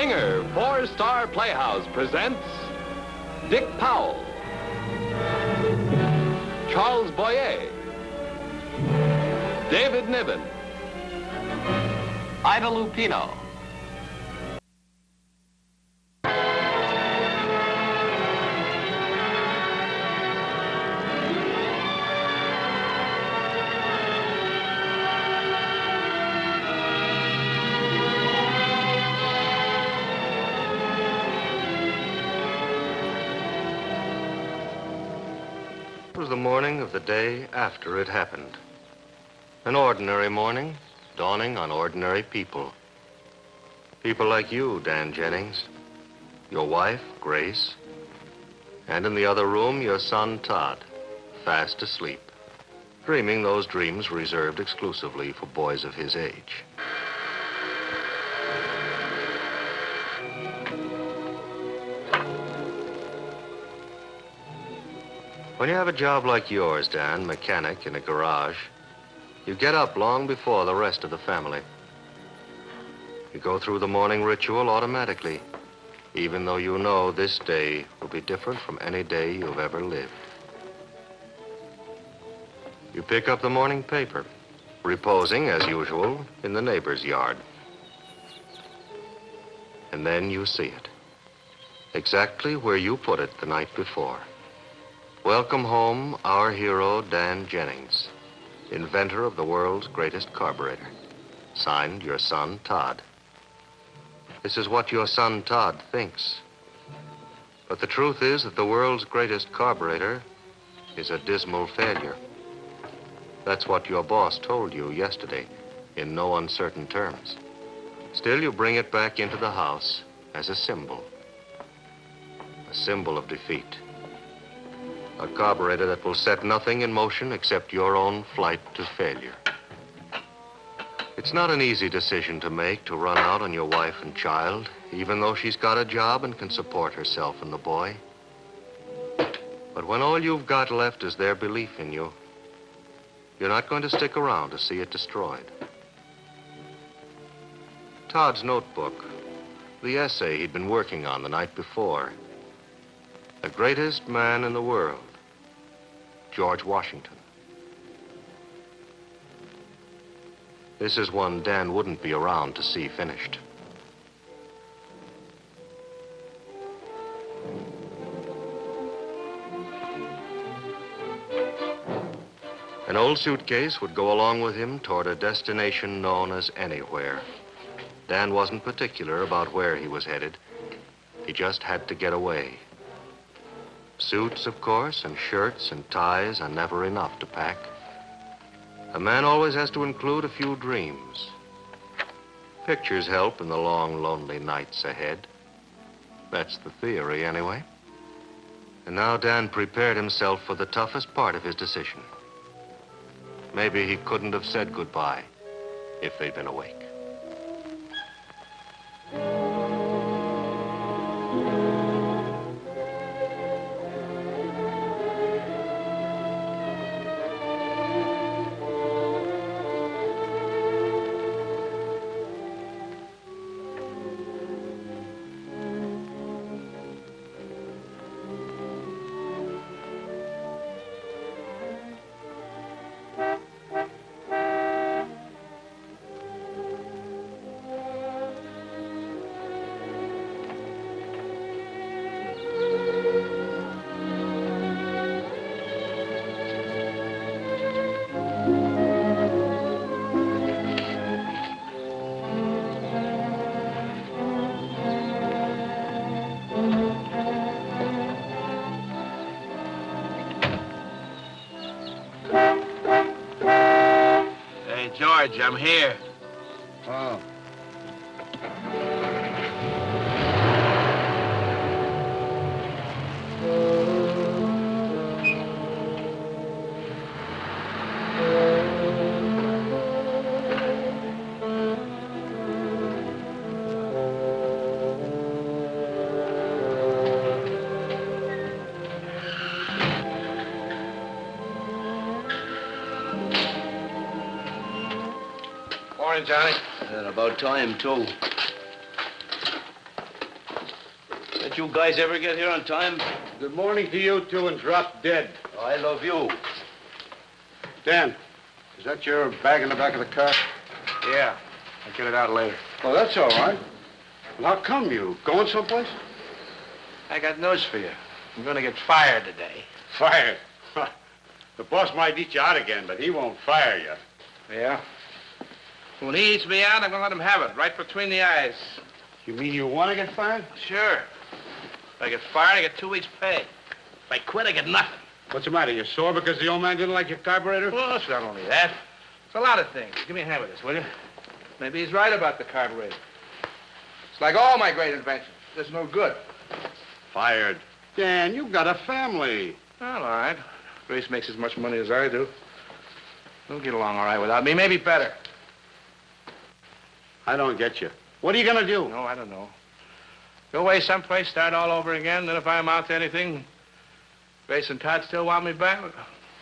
Singer for Star Playhouse presents Dick Powell, Charles Boyer, David Niven, Ida Lupino. It was the morning of the day after it happened. An ordinary morning, dawning on ordinary people. People like you, Dan Jennings, your wife, Grace, and in the other room, your son, Todd, fast asleep, dreaming those dreams reserved exclusively for boys of his age. When you have a job like yours, Dan, mechanic in a garage, you get up long before the rest of the family. You go through the morning ritual automatically, even though you know this day will be different from any day you've ever lived. You pick up the morning paper, reposing, as usual, in the neighbor's yard. And then you see it, exactly where you put it the night before. Welcome home, our hero, Dan Jennings, inventor of the world's greatest carburetor. Signed, your son, Todd. This is what your son, Todd, thinks. But the truth is that the world's greatest carburetor is a dismal failure. That's what your boss told you yesterday, in no uncertain terms. Still, you bring it back into the house as a symbol of defeat. A carburetor that will set nothing in motion except your own flight to failure. It's not an easy decision to make, to run out on your wife and child, even though she's got a job and can support herself and the boy. But when all you've got left is their belief in you, you're not going to stick around to see it destroyed. Todd's notebook, the essay he'd been working on the night before. The greatest man in the world, George Washington. This is one Dan wouldn't be around to see finished. An old suitcase would go along with him toward a destination known as anywhere. Dan wasn't particular about where he was headed. He just had to get away. Suits, of course, and shirts and ties are never enough to pack. A man always has to include a few dreams. Pictures help in the long, lonely nights ahead. That's the theory, anyway. And now Dan prepared himself for the toughest part of his decision. Maybe he couldn't have said goodbye if they'd been awake. George, I'm here. Oh. Morning, Johnny. About time, too. Don't you guys ever get here on time? Good morning to you two and drop dead. I love you. Dan, is that your bag in the back of the car? Yeah. I'll get it out later. Oh, that's all right. Well, how come? You going someplace? I got news for you. I'm gonna get fired today. Fired? The boss might eat you out again, but he won't fire you. Yeah? When he eats me out, I'm gonna let him have it, right between the eyes. You mean you want to get fired? Sure. If I get fired, I get 2 weeks' pay. If I quit, I get nothing. What's the matter? You sore because the old man didn't like your carburetor? Well, it's not only that. It's a lot of things. Give me a hand with this, will you? Maybe he's right about the carburetor. It's like all my great inventions. It's no good. Fired. Dan, you've got a family. Well, all right. Grace makes as much money as I do. They'll get along all right without me, maybe better. I don't get you. What are you going to do? No, I don't know. Go away someplace, start all over again. Then if I amount to anything, Grace and Todd still want me back,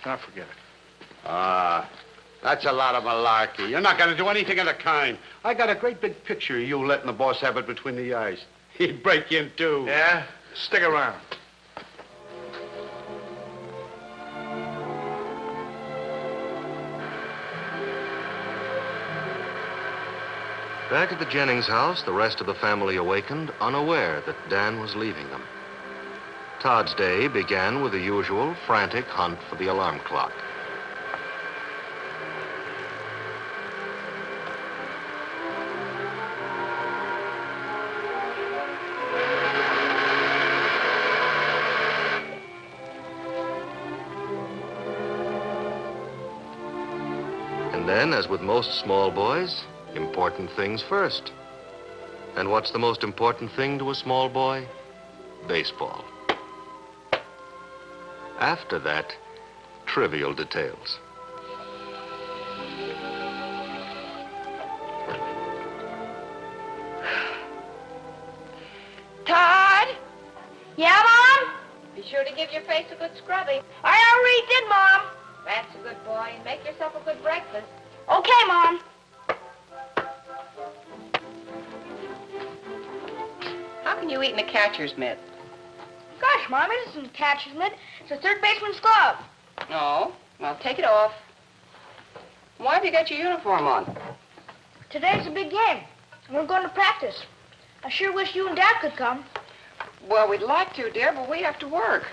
I'll forget it. That's a lot of malarkey. You're not going to do anything of the kind. I got a great big picture of you letting the boss have it between the eyes. He'd break you in two. Yeah? Stick around. Back at the Jennings house, the rest of the family awakened, unaware that Dan was leaving them. Todd's day began with the usual frantic hunt for the alarm clock. And then, as with most small boys, important things first. And what's the most important thing to a small boy? Baseball. After that, trivial details. Todd? Yeah, Mom? Be sure to give your face a good scrubbing. I already did, Mom. That's a good boy. And make yourself a good breakfast. Okay, Mom. How can you eat in a catcher's mitt? Gosh, Mom, it isn't a catcher's mitt. It's a third baseman's glove. No. Well, take it off. Why have you got your uniform on? Today's a big game, and we're going to practice. I sure wish you and Dad could come. Well, we'd like to, dear, but we have to work.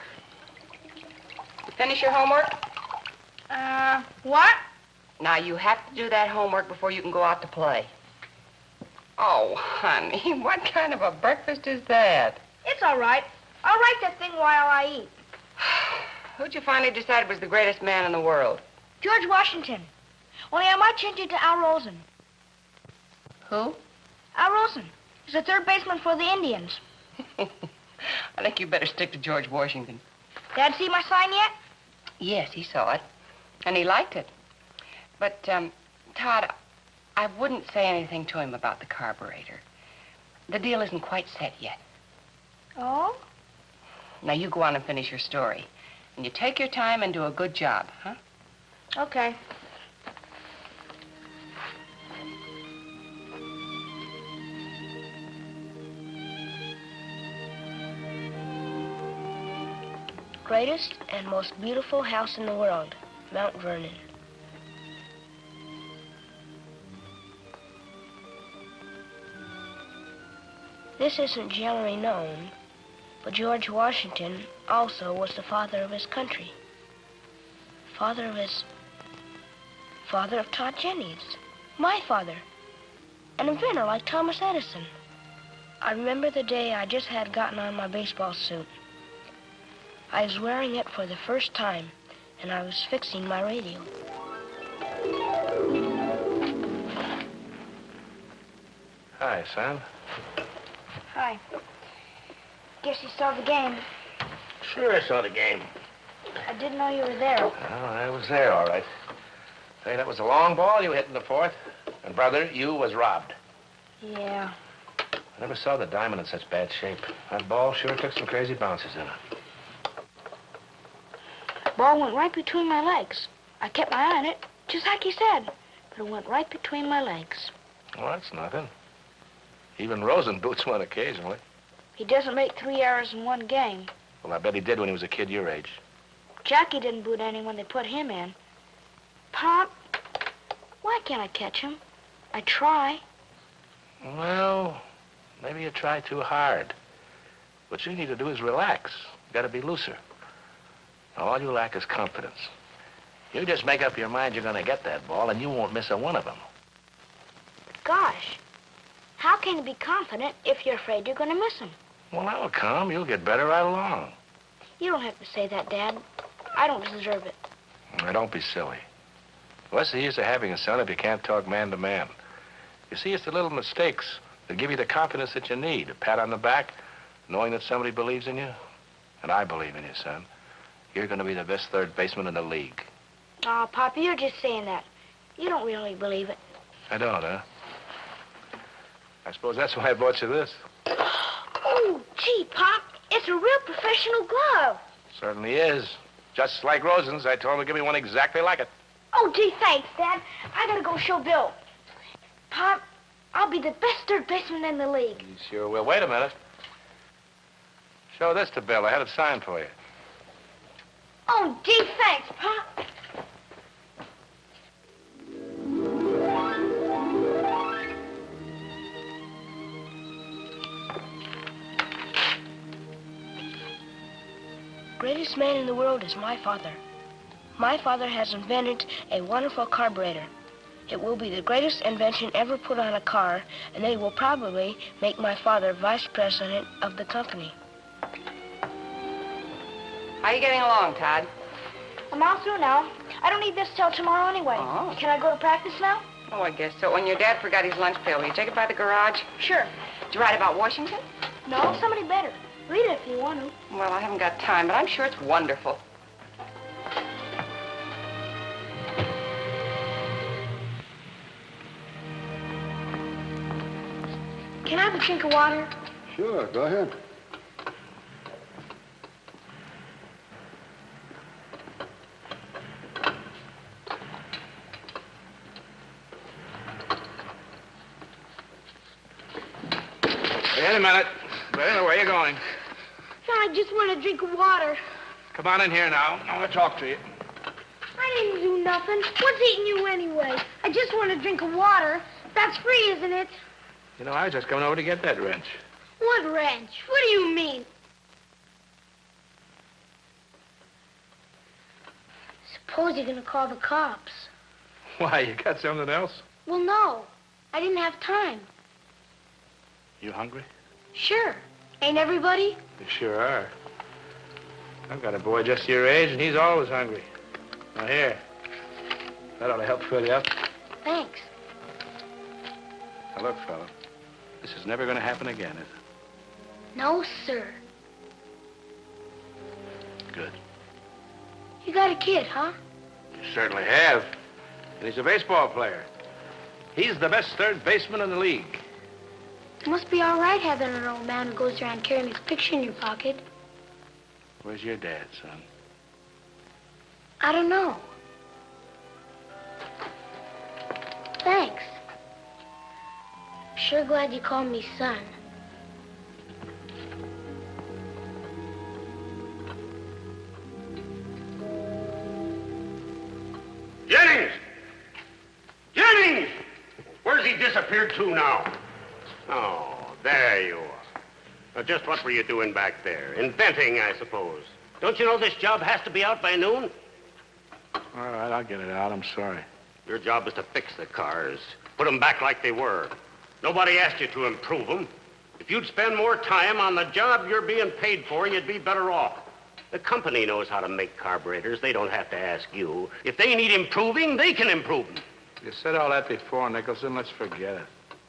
You finish your homework? What? Now, you have to do that homework before you can go out to play. Oh, honey, what kind of a breakfast is that? It's all right. I'll write that thing while I eat. Who'd you finally decide was the greatest man in the world? George Washington. Only I might change it to Al Rosen. Who? Al Rosen. He's the third baseman for the Indians. I think you better stick to George Washington. Dad see my sign yet? Yes, he saw it, and he liked it. But, Todd, I wouldn't say anything to him about the carburetor. The deal isn't quite set yet. Oh? Now, you go on and finish your story. And you take your time and do a good job, huh? Okay. Greatest and most beautiful house in the world, Mount Vernon. This isn't generally known, but George Washington also was the father of his country. Father of Todd Jennings, my father, an inventor like Thomas Edison. I remember the day I just had gotten on my baseball suit. I was wearing it for the first time, and I was fixing my radio. Hi, son. Hi. Guess you saw the game. Sure, I saw the game. I didn't know you were there. Well, I was there, all right. Hey, that was a long ball you hit in the fourth. And, brother, you was robbed. Yeah. I never saw the diamond in such bad shape. That ball sure took some crazy bounces in it. Ball went right between my legs. I kept my eye on it, just like he said. But it went right between my legs. Well, that's nothing. Even Rosen boots one occasionally. He doesn't make 3 errors in one game. Well, I bet he did when he was a kid your age. Jackie didn't boot any when they put him in. Pop, why can't I catch him? I try. Well, maybe you try too hard. What you need to do is relax. You gotta be looser. Now, all you lack is confidence. You just make up your mind you're gonna get that ball, and you won't miss a one of them. Gosh, how can you be confident if you're afraid you're gonna miss him? Well, that'll come. You'll get better right along. You don't have to say that, Dad. I don't deserve it. Now, don't be silly. What's the use of having a son if you can't talk man to man? You see, it's the little mistakes that give you the confidence that you need. A pat on the back, knowing that somebody believes in you. And I believe in you, son. You're going to be the best third baseman in the league. Oh, Pop, you're just saying that. You don't really believe it. I don't, huh? I suppose that's why I bought you this. Oh, gee, Pop, it's a real professional glove. Certainly is. Just like Rosen's. I told him to give me one exactly like it. Oh, gee, thanks, Dad. I gotta go show Bill. Pop, I'll be the best third baseman in the league. You sure will. Wait a minute. Show this to Bill. I had it signed for you. Oh, gee, thanks, Pop. Greatest man in the world is my father. My father has invented a wonderful carburetor. It will be the greatest invention ever put on a car, and they will probably make my father vice president of the company. How are you getting along, Todd? I'm all through now. I don't need this till tomorrow anyway. Oh. Can I go to practice now? Oh, I guess so. When your dad forgot his lunch pail, will you take it by the garage? Sure. Did you write about Washington? No, somebody better. Read it if you want to. Well, I haven't got time, but I'm sure it's wonderful. Can I have a drink of water? Sure, go ahead. Wait a minute. Where are you going? I just want a drink of water. Come on in here now. I want to talk to you. I didn't do nothing. What's eating you anyway? I just want a drink of water. That's free, isn't it? You know, I was just coming over to get that wrench. What wrench? What do you mean? Suppose you're gonna call the cops. Why, you got something else? Well, no. I didn't have time. You hungry? Sure. Ain't everybody? You sure are. I've got a boy just your age, and he's always hungry. Now, here. That ought to help fill you up. Thanks. Now, look, fella. This is never going to happen again, is it? No, sir. Good. You got a kid, huh? You certainly have. And he's a baseball player. He's the best third baseman in the league. It must be all right having an old man who goes around carrying his picture in your pocket. Where's your dad, son? I don't know. Thanks. I'm sure glad you called me son. Jennings! Jennings! Where's he disappeared to now? Oh, there you are. Now, just what were you doing back there? Inventing, I suppose. Don't you know this job has to be out by noon? All right, I'll get it out. I'm sorry. Your job is to fix the cars, put them back like they were. Nobody asked you to improve them. If you'd spend more time on the job you're being paid for, you'd be better off. The company knows how to make carburetors. They don't have to ask you. If they need improving, they can improve them. You said all that before, Nicholson. Let's forget it.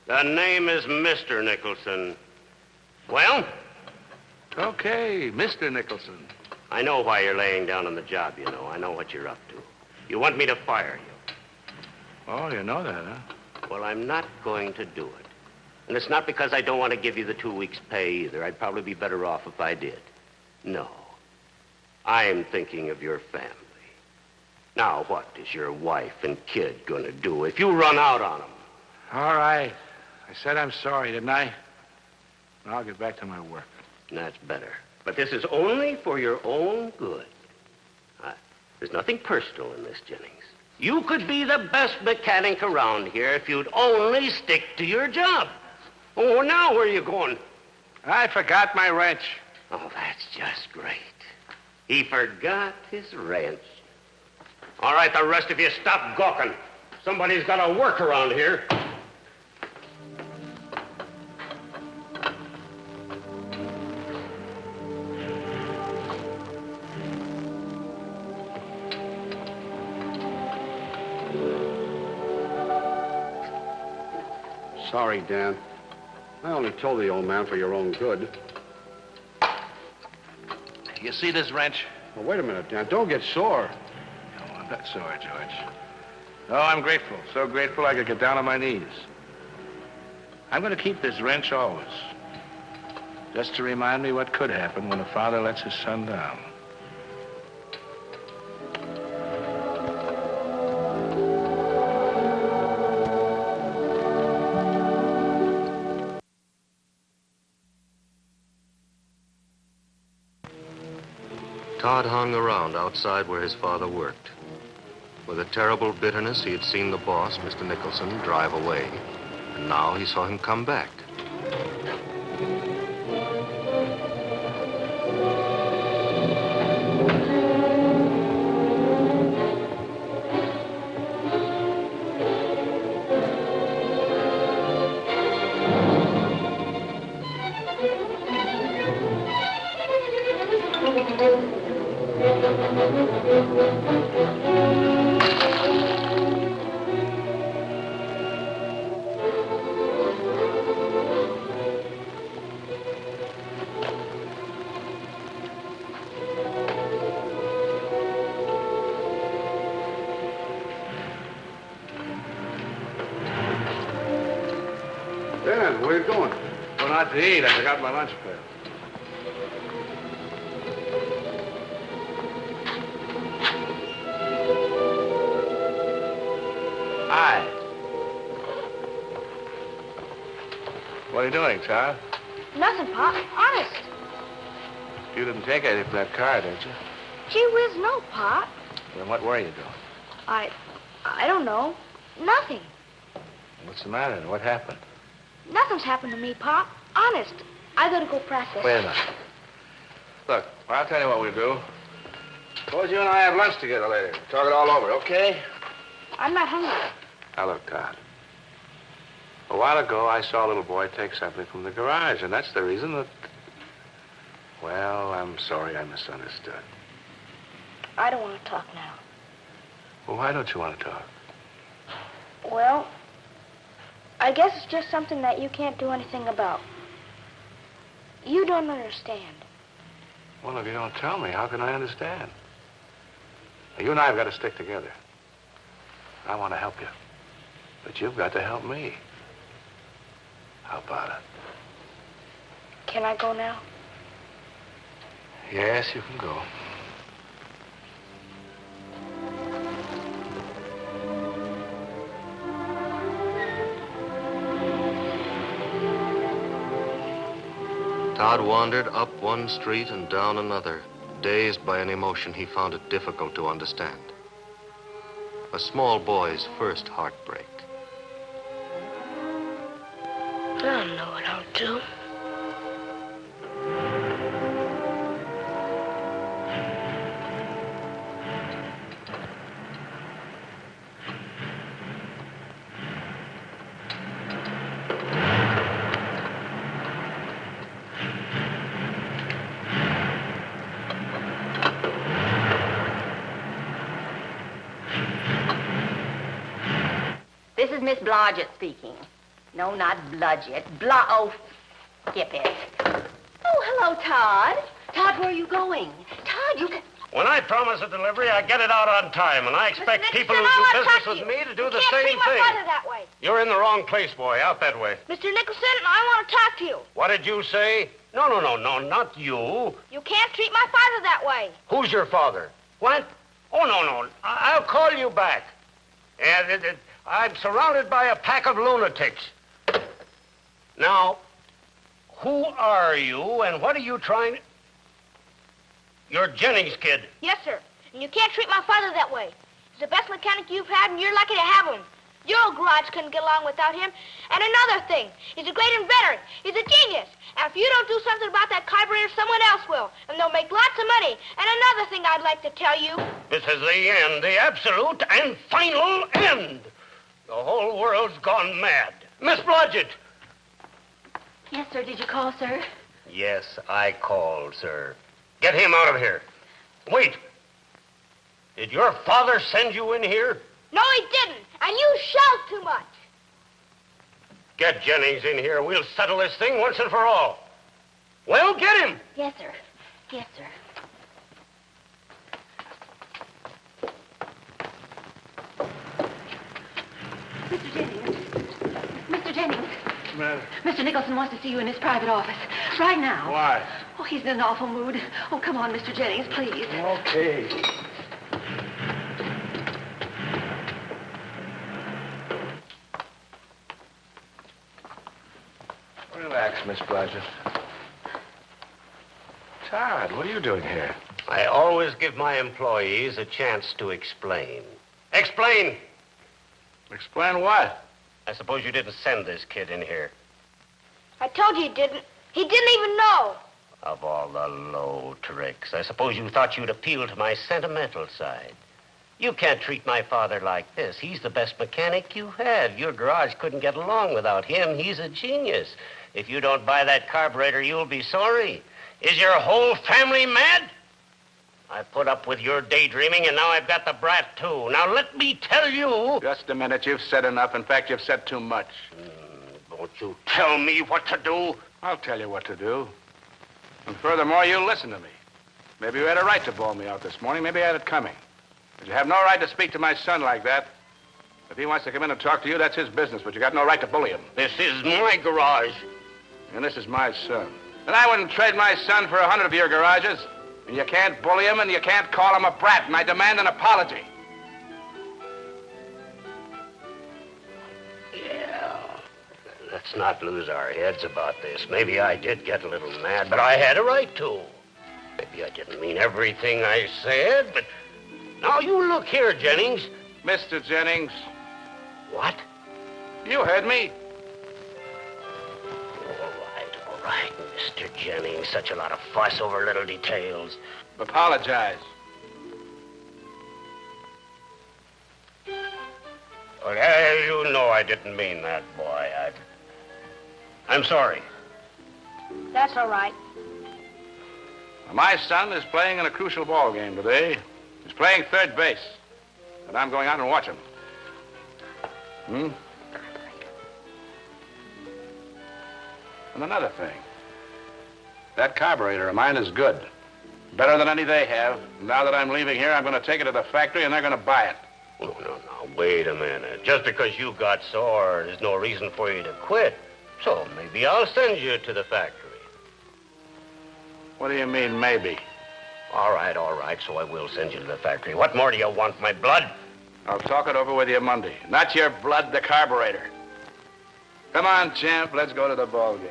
The name is Mr. Nicholson. Well? Okay, Mr. Nicholson. I know why you're laying down on the job, you know. I know what you're up to. You want me to fire you. Oh, you know that, huh? Well, I'm not going to do it. And it's not because I don't want to give you the 2 weeks' pay either. I'd probably be better off if I did. No. I'm thinking of your family. Now, what is your wife and kid going to do if you run out on them? All right. I said I'm sorry, didn't I? Now I'll get back to my work. That's better. But this is only for your own good. There's nothing personal in this, Jennings. You could be the best mechanic around here if you'd only stick to your job. Oh, now where are you going? I forgot my wrench. Oh, that's just great. He forgot his wrench. All right, the rest of you stop gawking. Somebody's got to work around here. Sorry, Dan. I only told the old man for your own good. You see this wrench? Well, wait a minute, Dan. Don't get sore. No, I'm not sore, George. Oh, I'm grateful. So grateful I could get down on my knees. I'm going to keep this wrench always. Just to remind me what could happen when a father lets his son down. Todd hung around outside where his father worked. With a terrible bitterness, he had seen the boss, Mr. Nicholson, drive away. And now he saw him come back. Dan, where you going? Going out to eat. I forgot my lunch pail. Hi. What are you doing, Todd? Nothing, Pop. Honest. You didn't take anything from that car, did you? Gee whiz, no, Pop. Then what were you doing? I don't know. Nothing. What's the matter? What happened? Nothing's happened to me, Pop. Honest. I gotta go practice. Wait a minute. Look, I'll tell you what we'll do. Suppose you and I have lunch together later. Talk it all over, okay? I'm not hungry. Now, look, Todd. A while ago, I saw a little boy take something from the garage, and that's the reason that... Well, I'm sorry I misunderstood. I don't want to talk now. Well, why don't you want to talk? Well, I guess it's just something that you can't do anything about. You don't understand. Well, if you don't tell me, how can I understand? Now, you and I have got to stick together. I want to help you. But you've got to help me. How about it? Can I go now? Yes, you can go. Todd wandered up one street and down another, dazed by an emotion he found it difficult to understand. A small boy's first heartbreak. I don't know what I'll do. This is Miss Blodgett speaking. No, not Bludgett. Skip it. Oh, hello, Todd. Todd, where are you going? Todd, you can... When I promise a delivery, I get it out on time, and I expect Mr. people who Nicholson, do I'll business attack with you. me to do the You can't same treat my thing. father that way. You're in the wrong place, boy. Out that way. Mr. Nicholson, I want to talk to you. What did you say? No, not you. You can't treat my father that way. Who's your father? What? Oh, no. I'll call you back. Yeah, I'm surrounded by a pack of lunatics. Now, Who are you, and what are you trying... You're Jennings' kid. Yes, sir. And you can't treat my father that way. He's the best mechanic you've had, and you're lucky to have him. Your old garage couldn't get along without him. And another thing, he's a great inventor. He's a genius. And if you don't do something about that carburetor, someone else will. And they'll make lots of money. And another thing I'd like to tell you. This is the end, the absolute and final end. The whole world's gone mad. Miss Blodgett. Yes, sir. Did you call, sir? Yes, I called, sir. Get him out of here. Wait. Did your father send you in here? No, he didn't. And you shout too much. Get Jennings in here. We'll settle this thing once and for all. Well, get him. Yes, sir. Yes, sir. Mr. Jennings. Mr. Jennings. What's the matter? Mr. Nicholson wants to see you in his private office. Right now. Why? Oh, he's in an awful mood. Oh, come on, Mr. Jennings, please. Okay. Relax, Miss Blodgett. Todd, what are you doing here? I always give my employees a chance to explain. Explain! Explain what? I suppose you didn't send this kid in here. I told you he didn't. He didn't even know. Of all the low tricks, I suppose you thought you'd appeal to my sentimental side. You can't treat my father like this. He's the best mechanic you have. Your garage couldn't get along without him. He's a genius. If you don't buy that carburetor, you'll be sorry. Is your whole family mad? I put up with your daydreaming, and now I've got the brat, too. Now, let me tell you... Just a minute. You've said enough. In fact, you've said too much. Won't you tell me what to do? I'll tell you what to do. And furthermore, you'll listen to me. Maybe you had a right to bawl me out this morning. Maybe I had it coming. But you have no right to speak to my son like that. If he wants to come in and talk to you, that's his business, but you got no right to bully him. This is my garage. And this is my son. And I wouldn't trade my son for 100 of your garages. And you can't bully him, and you can't call him a brat, and I demand an apology. Yeah. Let's not lose our heads about this. Maybe I did get a little mad, but I had a right to. Maybe I didn't mean everything I said, but... Now, you look here, Jennings. Mr. Jennings. What? You heard me. All right, Mr. Jennings. Such a lot of fuss over little details. Apologize. Well, you know I didn't mean that, boy. I'm sorry. That's all right. My son is playing in a crucial ball game today. He's playing third base. And I'm going out and watch him. And another thing. That carburetor of mine is good. Better than any they have. Now that I'm leaving here, I'm going to take it to the factory and they're going to buy it. Oh, no. Wait a minute. Just because you got sore, there's no reason for you to quit. So maybe I'll send you to the factory. What do you mean, maybe? All right. So I will send you to the factory. What more do you want, my blood? I'll talk it over with you Monday. Not your blood, the carburetor. Come on, champ. Let's go to the ball game.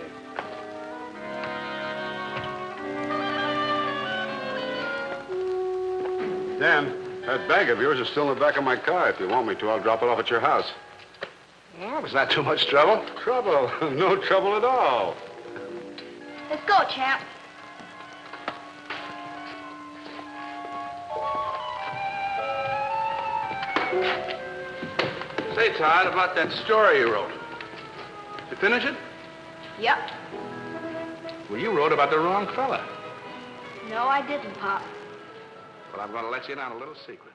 Dan, that bag of yours is still in the back of my car. If you want me to, I'll drop it off at your house. Well, it's not too much trouble. Trouble? No trouble at all. Let's go, champ. Say, Todd, about that story you wrote. Did you finish it? Yep. Well, you wrote about the wrong fella. No, I didn't, Pop. Well, I'm going to let you in on a little secret.